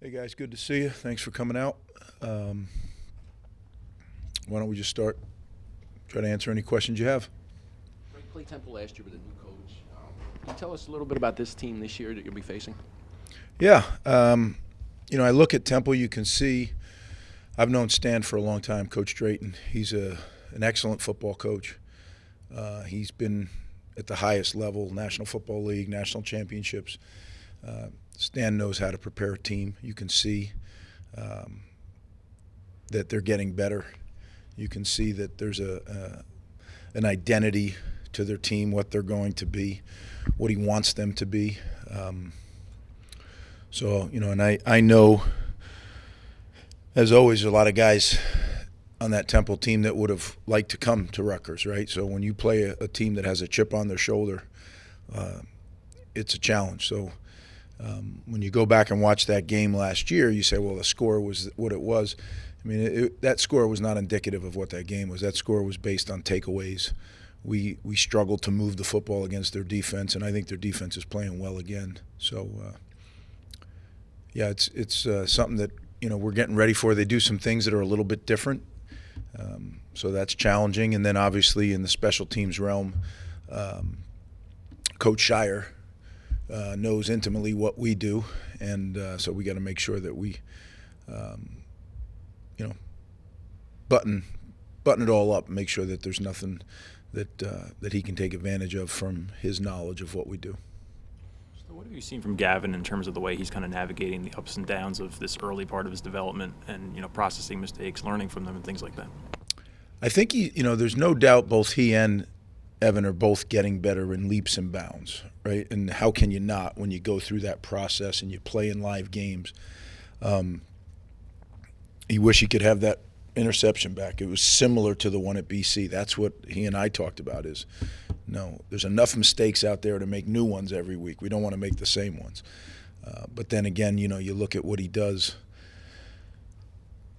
Hey guys, good to see you. Thanks for coming out. Why don't we just start? Try to answer any questions you have. Greg played Temple last year with a new coach. Can you tell us a little bit about this team this year that you'll be facing? Yeah, I look at Temple. You can see I've known Stan for a long time, Coach Drayton. He's an excellent football coach. He's been at the highest level, National Football League, national championships. Stan knows how to prepare a team. You can see that they're getting better. You can see that there's an identity to their team, what they're going to be, what he wants them to be. And I know, as always, a lot of guys on that Temple team that would have liked to come to Rutgers, right? So when you play a team that has a chip on their shoulder, it's a challenge. So when you go back and watch that game last year, you say, well, the score was what it was. I mean, that score was not indicative of what that game was. That score was based on takeaways. We struggled to move the football against their defense, and I think their defense is playing well again. So, it's something that we're getting ready for. They do some things that are a little bit different, so that's challenging. And then obviously in the special teams realm, Coach Shire knows intimately what we do, and so we got to make sure that we, button it all up, and make sure that there's nothing that he can take advantage of from his knowledge of what we do. So what have you seen from Gavin in terms of the way he's kind of navigating the ups and downs of this early part of his development and processing mistakes, learning from them, and things like that? I think there's no doubt both he and Evan are both getting better in leaps and bounds, right? And how can you not when you go through that process and you play in live games? You wish he could have that interception back. It was similar to the one at BC. That's what he and I talked about is, no, there's enough mistakes out there to make new ones every week. We don't want to make the same ones. But then again, you look at what he does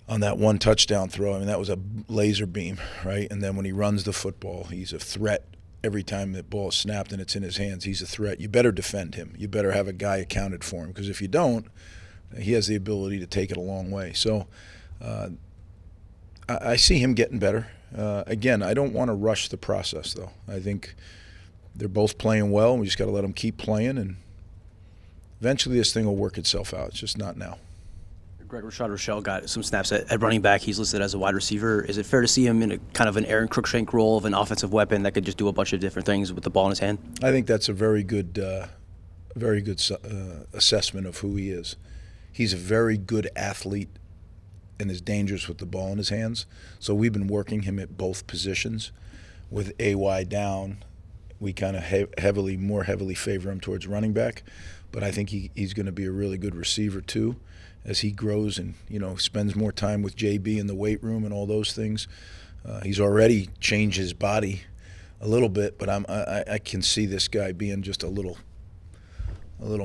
on that one touchdown throw. I mean, that was a laser beam, right? And then when he runs the football, he's a threat. Every time that ball is snapped and it's in his hands, he's a threat. You better defend him. You better have a guy accounted for him, because if you don't, he has the ability to take it a long way. So I see him getting better. Again, I don't want to rush the process, though. I think they're both playing well, and we just got to let them keep playing, and eventually this thing will work itself out. It's just not now. Greg Rochelle got some snaps at running back. He's listed as a wide receiver. Is it fair to see him in a kind of an Aaron Cruikshank role of an offensive weapon that could just do a bunch of different things with the ball in his hand? I think that's a very good assessment of who he is. He's a very good athlete and is dangerous with the ball in his hands. So we've been working him at both positions. With AY down, we kind of more heavily favor him towards running back. But I think he's going to be a really good receiver too, as he grows and spends more time with JB in the weight room and all those things. He's already changed his body a little bit, but I can see this guy being just a little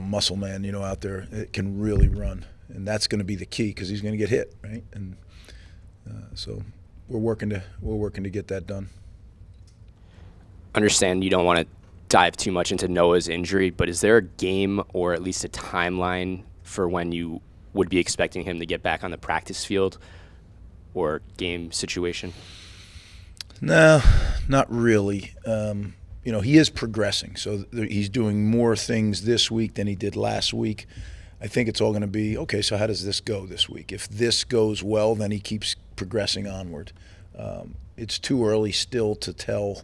muscle man, out there. It can really run, and that's going to be the key, because he's going to get hit, right? And so we're working to get that done. Understand you don't want to dive too much into Noah's injury, but is there a game or at least a timeline for when you would be expecting him to get back on the practice field or game situation? No, not really. He is progressing, so he's doing more things this week than he did last week. I think it's all going to be, okay, so how does this go this week? If this goes well, then he keeps progressing onward. It's too early still to tell.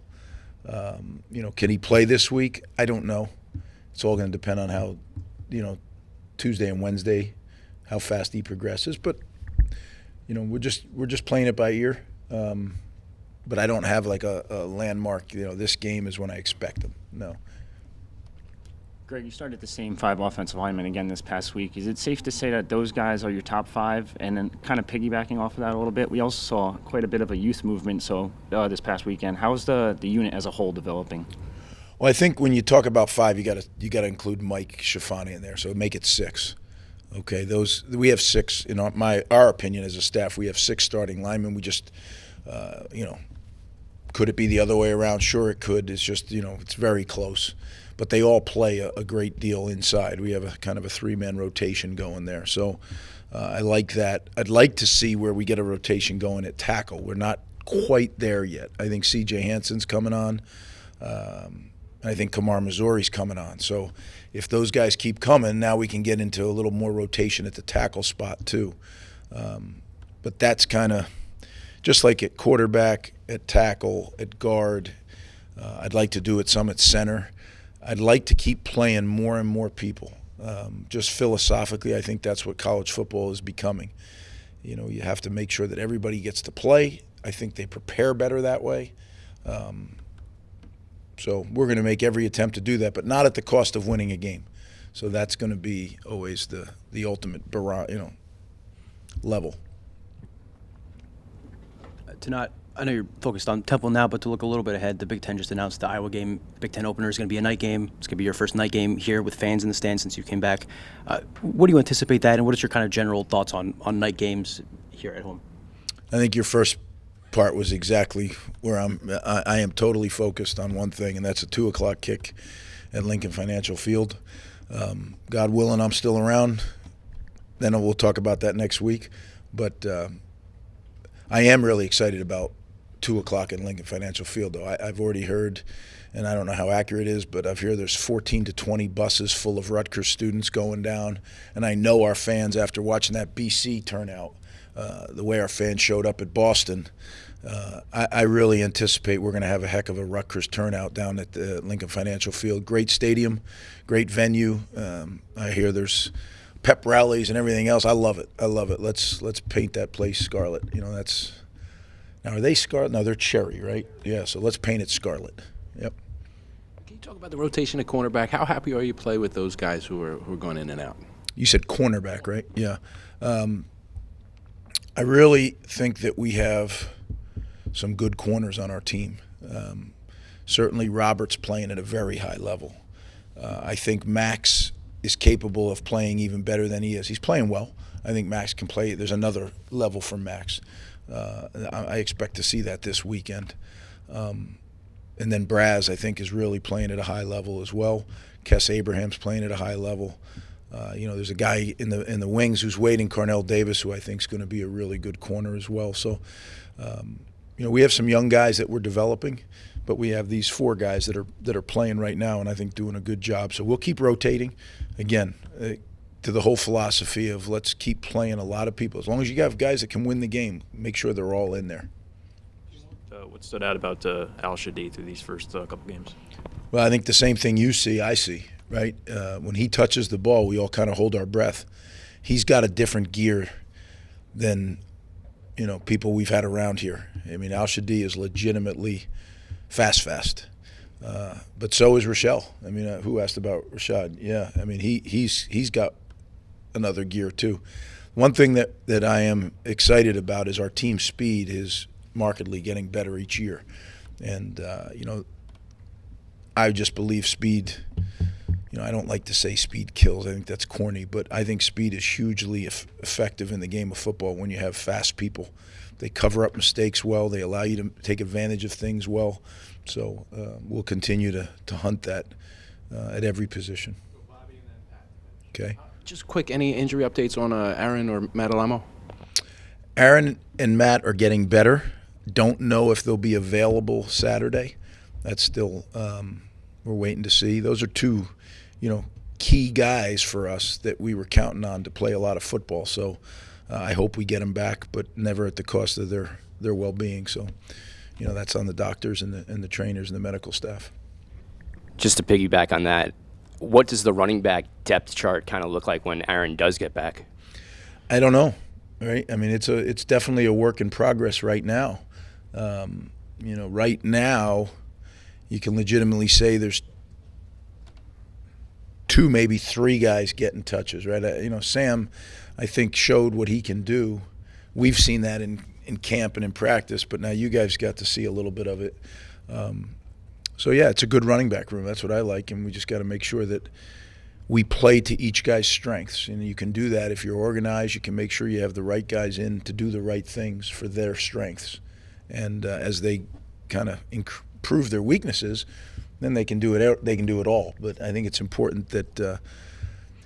Can he play this week? I don't know. It's all going to depend on how, Tuesday and Wednesday, how fast he progresses. But, we're just playing it by ear. But I don't have like a landmark, this game is when I expect him. No. Greg, you started the same 5 offensive linemen again this past week. Is it safe to say that those guys are your top 5? And then kind of piggybacking off of that a little bit, we also saw quite a bit of a youth movement this past weekend. How is the unit as a whole developing? Well, I think when you talk about 5, you got to include Mike Schifani in there, so make it 6. Okay, we have 6 in our opinion as a staff. We have 6 starting linemen. We just could it be the other way around? Sure, it could. It's just it's very close. but they all play a great deal inside. We have a kind of a three-man rotation going there. So I like that. I'd like to see where we get a rotation going at tackle. We're not quite there yet. I think C.J. Hansen's coming on. I think Kamar Missouri's coming on. So if those guys keep coming, now we can get into a little more rotation at the tackle spot too. But that's kind of just like at quarterback, at tackle, at guard. I'd like to do it some at center. I'd like to keep playing more and more people. Just philosophically, I think that's what college football is becoming. You know, you have to make sure that everybody gets to play. I think they prepare better that way. So we're going to make every attempt to do that, but not at the cost of winning a game. So that's going to be always the ultimate, level. I know you're focused on Temple now, but to look a little bit ahead, the Big Ten just announced the Iowa game. Big Ten opener is going to be a night game. It's going to be your first night game here with fans in the stands since you came back. What do you anticipate that, and what is your kind of general thoughts on night games here at home? I think your first part was exactly where I am totally focused on one thing, and that's a 2:00 kick at Lincoln Financial Field. God willing, I'm still around. Then we'll talk about that next week. But I am really excited about 2:00 at Lincoln Financial Field, though. I've already heard, and I don't know how accurate it is, but I've heard there's 14 to 20 buses full of Rutgers students going down. And I know our fans, after watching that BC turnout, the way our fans showed up at Boston, I really anticipate we're going to have a heck of a Rutgers turnout down at the Lincoln Financial Field. Great stadium, great venue. I hear there's pep rallies and everything else. I love it. I love it. Let's paint that place scarlet. You know, that's now, are they scarlet? No, they're cherry, right? Yeah. So let's paint it scarlet. Yep. Can you talk about the rotation at cornerback? How happy are you play with those guys who are going in and out? You said cornerback, right? Yeah. I really think that we have some good corners on our team. Certainly Robert's playing at a very high level. I think Max is capable of playing even better than he is. He's playing well. I think Max can play. There's another level for Max. I expect to see that this weekend. And then Braz, I think, is really playing at a high level as well. Kess Abraham's playing at a high level. There's a guy in the wings who's waiting, Cornell Davis, who I think is going to be a really good corner as well. So, we have some young guys that we're developing, but we have these 4 guys that are playing right now, and I think doing a good job. So we'll keep rotating. Again, to the whole philosophy of let's keep playing a lot of people. As long as you have guys that can win the game, make sure they're all in there. What stood out about Al Shadi through these first couple games? Well, I think the same thing you see, I see, right? When he touches the ball, we all kind of hold our breath. He's got a different gear than, people we've had around here. I mean, Al Shadi is legitimately fast. But so is Rochelle. I mean, who asked about Rashad? Yeah, I mean, he's got another gear too. One thing that I am excited about is our team speed is markedly getting better each year. And, I just believe speed, I don't like to say speed kills. I think that's corny. But I think speed is hugely effective in the game of football when you have fast people. They cover up mistakes well. They allow you to take advantage of things well. So we'll continue to hunt that at every position. Okay. Just quick, any injury updates on Aaron or Matt Alamo? Aaron and Matt are getting better. Don't know if they'll be available Saturday. That's still we're waiting to see. Those are 2, key guys for us that we were counting on to play a lot of football. So I hope we get them back, but never at the cost of their well-being. So, that's on the doctors and the trainers and the medical staff. Just to piggyback on that, what does the running back depth chart kind of look like when Aaron does get back? I don't know. Right? I mean, it's definitely a work in progress right now. Right now, you can legitimately say there's 2, maybe 3 guys getting touches, right? Sam, I think, showed what he can do. We've seen that in camp and in practice, but now you guys got to see a little bit of it. So, yeah, it's a good running back room. That's what I like, and we just got to make sure that we play to each guy's strengths. And you can do that if you're organized. You can make sure you have the right guys in to do the right things for their strengths. And as they kind of improve their weaknesses, then they can do it. They can do it all. But I think it's important that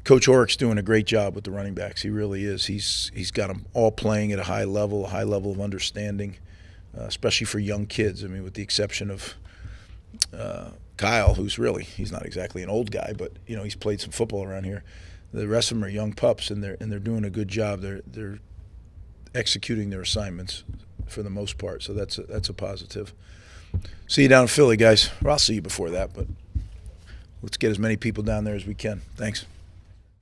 Coach Orrick's doing a great job with the running backs. He really is. He's got them all playing at a high level of understanding, especially for young kids. I mean, with the exception of Kyle, he's not exactly an old guy, but he's played some football around here. The rest of them are young pups, and they're doing a good job. They're executing their assignments for the most part, so that's a positive. See you down in Philly, guys. Or I'll see you before that, but let's get as many people down there as we can. Thanks.